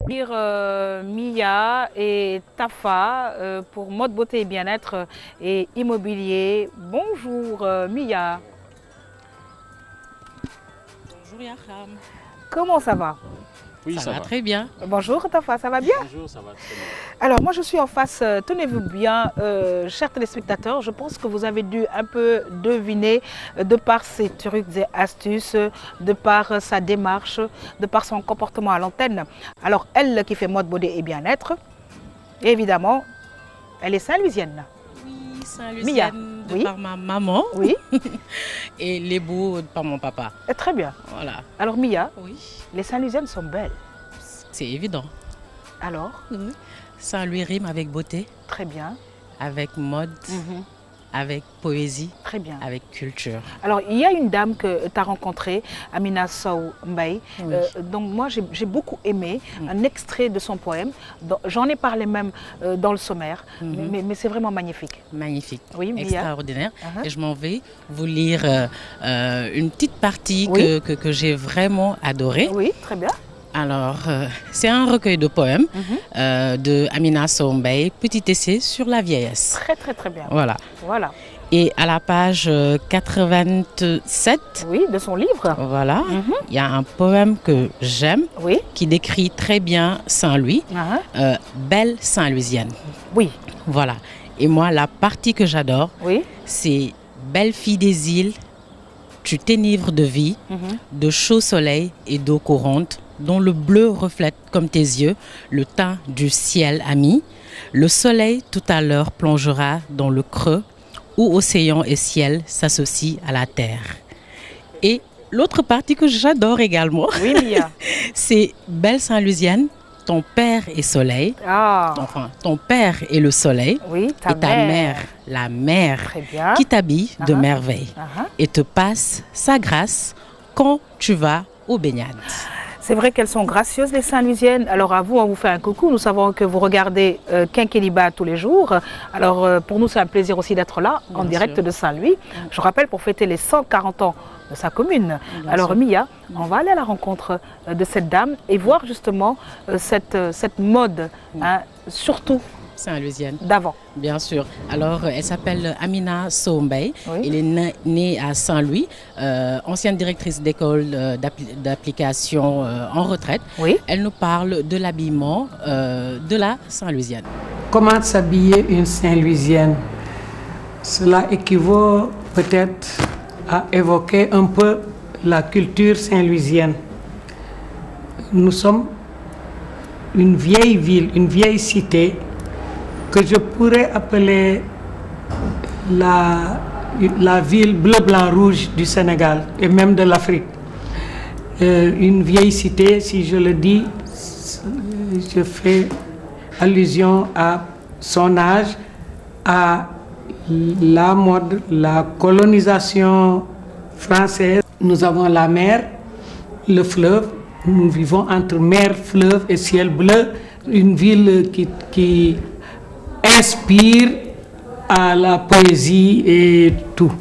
Mia et Tafa pour mode beauté et bien-être et immobilier. Bonjour Mia. Bonjour Yaham. Comment ça va? Oui, ça va très bien. Bonjour Tafa, ça va bien? Bonjour, ça va très bien. Alors moi je suis en face, tenez-vous bien, chers téléspectateurs, je pense que vous avez dû un peu deviner de par ses trucs et astuces, de par sa démarche, de par son comportement à l'antenne. Alors elle qui fait mode beauté et bien-être, évidemment, elle est Saint-Louisienne. Oui, Saint-Louisienne de oui. par ma maman. Oui. Et les beaux par mon papa. Très bien. Voilà. Alors Mia, Oui. les Saint-Louisiennes sont belles. C'est évident. Alors? Oui. Saint-Louis rime avec beauté. Très bien. Avec mode. Avec poésie. Très bien. Avec culture. Alors, il y a une dame que tu as rencontrée, Amina Sow Mbaye. Oui. Donc, moi, j'ai beaucoup aimé un extrait de son poème. J'en ai parlé même dans le sommaire, mais c'est vraiment magnifique. Magnifique. Oui, Mia. Extraordinaire. Et je m'en vais vous lire une petite partie Oui. que j'ai vraiment adorée. Oui, très bien. Alors, c'est un recueil de poèmes de Amina Sow Mbaye, petit essai sur la vieillesse. Très, très, très bien. Voilà. Voilà. Et à la page 87, Oui, de son livre. voilà, il y a un poème que j'aime Oui. qui décrit très bien Saint-Louis, belle Saint-Louisienne. Oui. Voilà. Et moi, la partie que j'adore, Oui. c'est belle fille des îles, tu t'enivres de vie, de chaud soleil et d'eau courante, dont le bleu reflète comme tes yeux le teint du ciel ami. Le soleil tout à l'heure plongera dans le creux où océan et ciel s'associent à la terre. Et l'autre partie que j'adore également, Oui, Mia. c'est belle Saint-Louisienne, ton père est soleil, Ah. enfin ton père est le soleil, Oui, et ta mère, la mer, Très bien. qui t'habille de merveille Ah. et te passe sa grâce quand tu vas aux baignades. C'est vrai qu'elles sont gracieuses, les Saint-Louisiennes. Alors à vous, on vous fait un coucou. Nous savons que vous regardez Quinqueliba tous les jours. Alors pour nous, c'est un plaisir aussi d'être là, en direct de Saint-Louis. Je rappelle, pour fêter les 140 ans de sa commune. Alors Mia, on va aller à la rencontre de cette dame et voir justement cette mode, surtout Saint-Louisienne. d'avant. Bien sûr. Alors, elle s'appelle Amina Sow Mbaye. Oui. Elle est née à Saint-Louis, ancienne directrice d'école d'application en retraite. Oui. Elle nous parle de l'habillement de la Saint-Louisienne. Comment s'habiller une Saint-Louisienne? Cela équivaut peut-être à évoquer un peu la culture saint-louisienne. Nous sommes une vieille ville, une vieille cité que je pourrais appeler la ville bleu-blanc-rouge du Sénégal et même de l'Afrique. Une vieille cité, si je le dis, je fais allusion à son âge, à la mode, la colonisation française. Nous avons la mer, le fleuve. Nous vivons entre mer, fleuve et ciel bleu. Une ville qui inspire à la poésie et tout.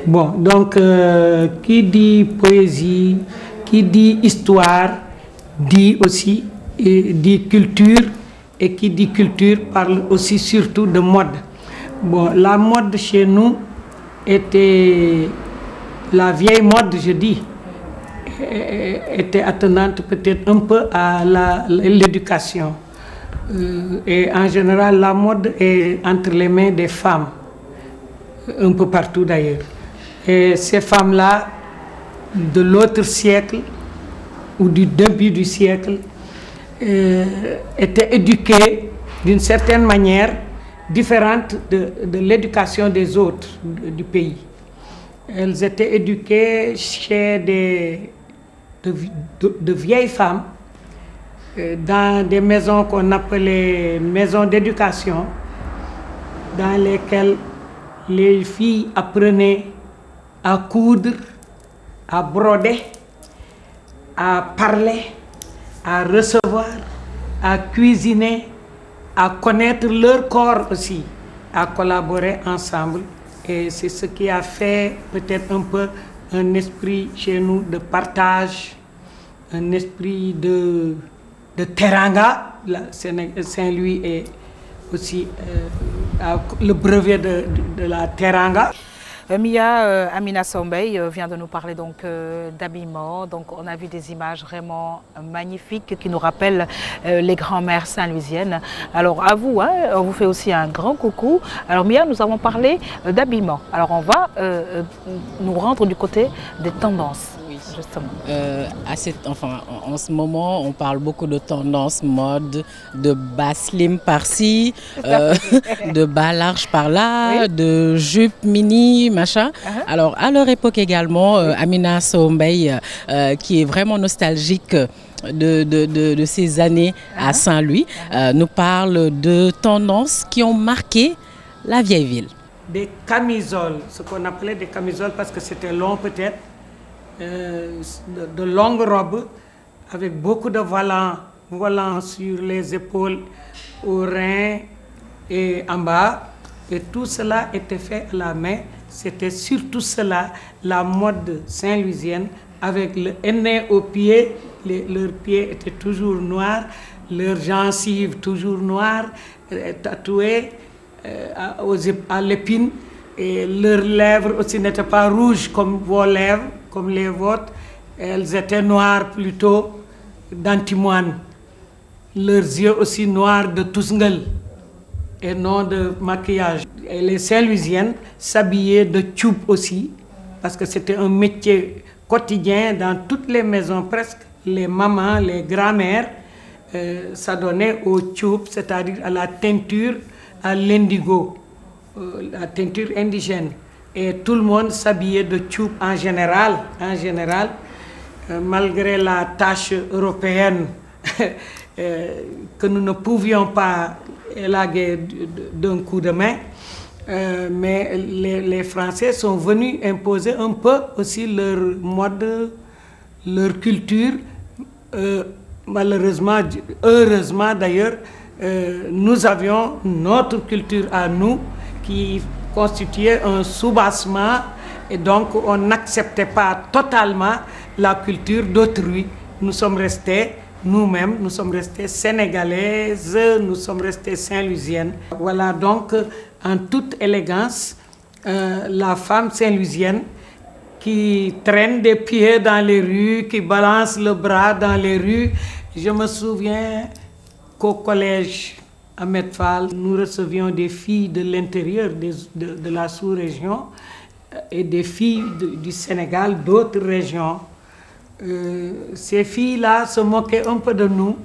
Bon, donc qui dit poésie, qui dit histoire, dit aussi dit culture, et qui dit culture parle aussi surtout de mode. Bon, la mode chez nous était la vieille mode, je dis, était attenante peut-être un peu à l'éducation. Et en général, la mode est entre les mains des femmes, un peu partout d'ailleurs. Et ces femmes-là, de l'autre siècle ou du début du siècle, étaient éduquées d'une certaine manière différente de l'éducation des autres du pays. Elles étaient éduquées chez de vieilles femmes dans des maisons qu'on appelait maisons d'éducation, dans lesquelles les filles apprenaient à coudre, à broder, à parler, à recevoir, à cuisiner, à connaître leur corps aussi, à collaborer ensemble. Et c'est ce qui a fait peut-être un peu un esprit chez nous de partage, un esprit de teranga. Saint-Louis est aussi le brevet de la teranga. Mia Amina Sombey vient de nous parler donc d'habillement. Donc on a vu des images vraiment magnifiques qui nous rappellent les grands-mères saint-louisiennes. Alors à vous, hein, on vous fait aussi un grand coucou. Alors Mia, nous avons parlé d'habillement. Alors on va nous rendre du côté des tendances. Justement. En ce moment, on parle beaucoup de tendances mode, de bas slim par-ci, de bas large par-là, oui, de jupe mini, machin. Alors, à leur époque également, Amina Sombey, qui est vraiment nostalgique de ces années à Saint-Louis, nous parle de tendances qui ont marqué la vieille ville. Des camisoles, ce qu'on appelait des camisoles parce que c'était long peut-être. De longues robes avec beaucoup de volants sur les épaules, aux reins et en bas. Et tout cela était fait à la main. C'était surtout cela, la mode saint-louisienne, avec le henné aux pieds. Leurs pieds étaient toujours noirs, leurs gencives toujours noires, tatouées à l'épine. Et leurs lèvres aussi n'étaient pas rouges comme vos lèvres, comme les vôtres. Elles étaient noires plutôt d'antimoine. Leurs yeux aussi noirs de tousngal et non de maquillage. Et les Saint-Louisiennes s'habillaient de tchoub aussi, parce que c'était un métier quotidien dans toutes les maisons presque. Les mamans, les grand-mères s'adonnaient au tchoub, c'est-à-dire à la teinture à l'indigo. La teinture indigène, et tout le monde s'habillait de tchoub en général, malgré la tâche européenne que nous ne pouvions pas élaguer d'un coup de main, mais les Français sont venus imposer un peu aussi leur mode, leur culture. Malheureusement, heureusement d'ailleurs, nous avions notre culture à nous, qui constituait un soubassement, et donc on n'acceptait pas totalement la culture d'autrui. Nous sommes restés nous-mêmes, nous sommes restés sénégalaises, nous sommes restés saint-louisiennes. Voilà donc en toute élégance la femme saint-louisienne qui traîne des pieds dans les rues, qui balance le bras dans les rues. Je me souviens qu'au collège Ahmed Fall, nous recevions des filles de l'intérieur de la sous-région et des filles du Sénégal, d'autres régions. Ces filles-là se moquaient un peu de nous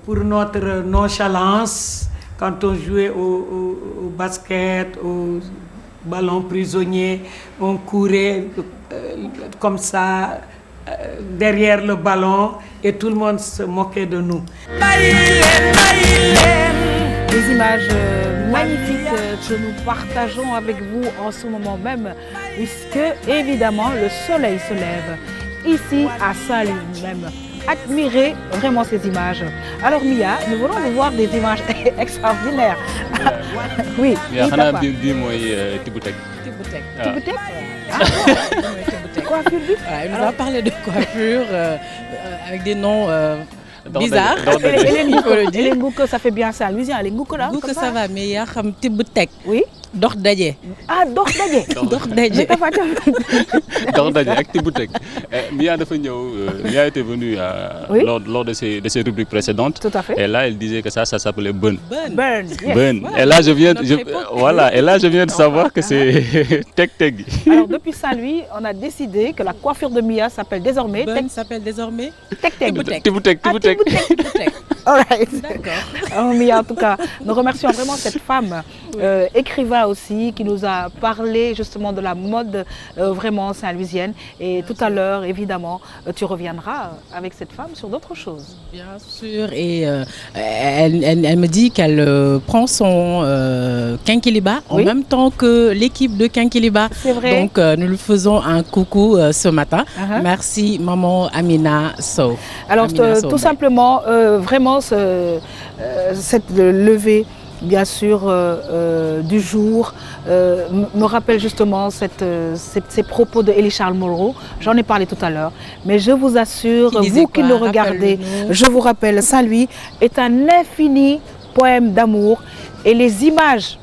pour notre nonchalance quand on jouait au basket, au ballon prisonnier. On courait comme ça derrière le ballon et tout le monde se moquait de nous. Des images magnifiques que nous partageons avec vous en ce moment même, puisque évidemment le soleil se lève ici à Saint-Louis même. Admirez vraiment ces images. Alors Mia, nous venons de voir des images extraordinaires. Oui. Coiffure, il nous a parlé de coiffure avec des noms bizarres. Les Ngouka, ça fait bien ça. Louisien, les Ngouka là. Ngouka, ça va, mais il y a un petit bout de tech. Oui. Dox daje. Ah, dox daje. Dox daje. Dox daje ak tibb teg. Mia dafa ñëw, Mia était venue lors de ses rubriques précédentes. Tout à fait. Et là, elle disait que ça s'appelait Bun. Bun. Bun. Et là, je viens de savoir que c'est teg. Alors, depuis Saint-Louis, on a décidé que la coiffure de Mia s'appelle désormais. Bun s'appelle désormais teg. Tibb teg. All right. D'accord. Mia, en tout cas, nous remercions vraiment cette femme, écrivain aussi, qui nous a parlé justement de la mode vraiment saint-louisienne. Et tout à l'heure, évidemment, tu reviendras avec cette femme sur d'autres choses. Bien sûr. Et elle me dit qu'elle prend son Kinkeliba en même temps que l'équipe de Kinkeliba. C'est vrai. Donc, nous lui faisons un coucou ce matin. Merci, maman Amina Sow. Alors, tout simplement, vraiment, cette levée bien sûr, du jour, me rappelle justement ces propos de Élie Charles Monroe. J'en ai parlé tout à l'heure. Mais je vous assure, vous qui nous regardez, je vous rappelle, Saint-Louis est un infini poème d'amour et les images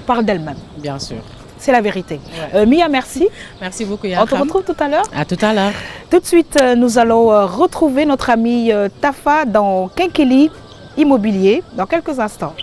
parlent d'elles-mêmes. Bien sûr. C'est la vérité. Ouais. Mia, merci. Merci beaucoup, Yakham. On te retrouve tout à l'heure. À tout à l'heure. Tout de suite, nous allons retrouver notre ami Tafa dans Kenkeli Immobilier dans quelques instants.